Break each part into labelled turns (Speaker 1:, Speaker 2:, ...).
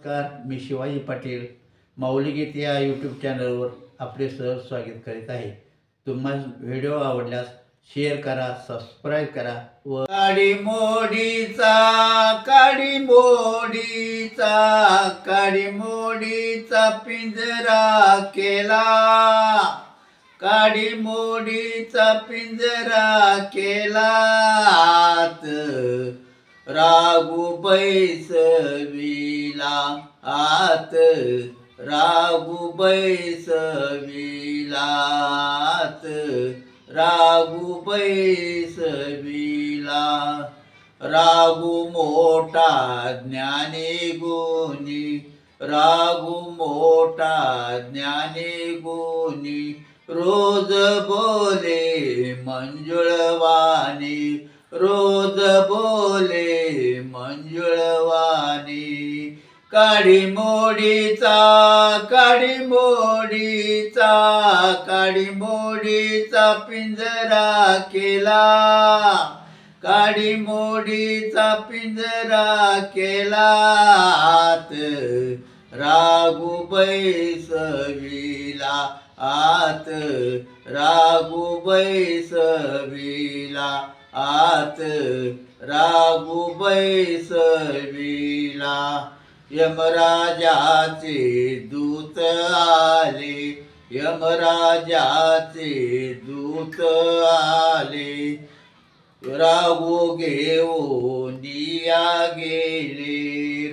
Speaker 1: नमस्कार, मी शिवाजी पाटील माऊली गीत या यूट्यूब चॅनलवर आपले सहज स्वागत करीत आहे. तुम्हाला व्हिडिओ आवडल्यास शेअर करा, सबस्क्राईब करा व काडी मोडीचा पिंजरा केला, काडी मोडीचा पिंजरा केला, रागू बैसविला आत, रागू बैसविला आत, रागू बैसविला. रागू मोठा ज्ञानी गुणी, रागू मोठा ज्ञानी गुणी, रोज बोले मंजुळवाणी, रोज बोले मंजुळवाणी. काडी मोडीचा पिंजरा केला, काडी मोडीचा पिंजरा केला, आत रागू बैसविला आत, रागू बैसविला आत, रागू बैसविला. यमराजाचे दूत आले, यमराजाचे दूत आले, रागू घेऊन निया गेले,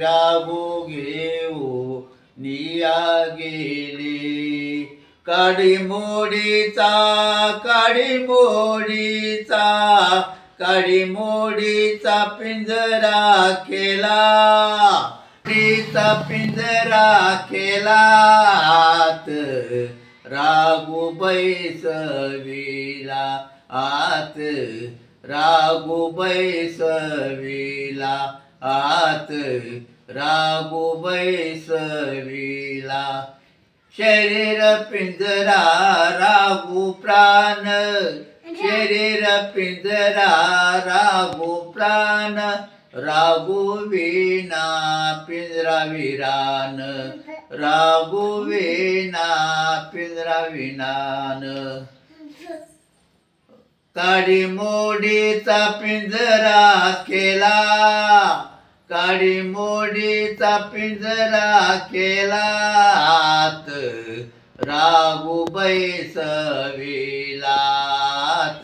Speaker 1: रागू घेऊन निया गेले. काडी मोडीचा पिंजरा केला, पिंजरा केला, आत रागू बैसविला आत, रागू बैसविला आत, रागू बैसविला. शरीर पिंजरा रागू प्राण, शरीर पिंजरा रागू प्राण, रागू विना पिंजरा विरान, रागू विना पिंजरा विनान. काडी मोडीचा पिंजरा केला, काडी मोडीचा पिंजरा केला, आत रागू बैसविला आत,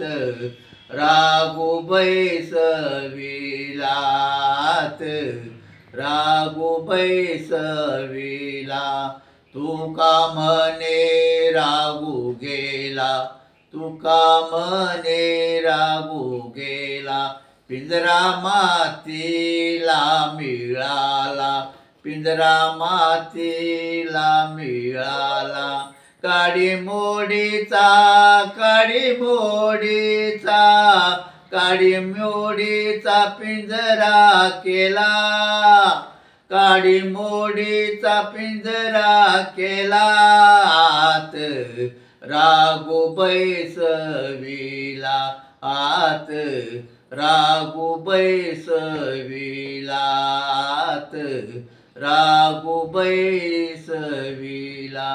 Speaker 1: रागू बैसविला आत, रागू बैसविला. तुका म्हणे रागू गेला, तुका म्हणे रागू गेला, पिंजरा मातीला मिळाला, पिंजरा मातीला मिळाला. काडी मोडीचा पिंजरा केला, काडी मोडीचा पिंजरा केला, आत रागू बैसविला आत, रागू बैसविला आत, रागू बैसविला.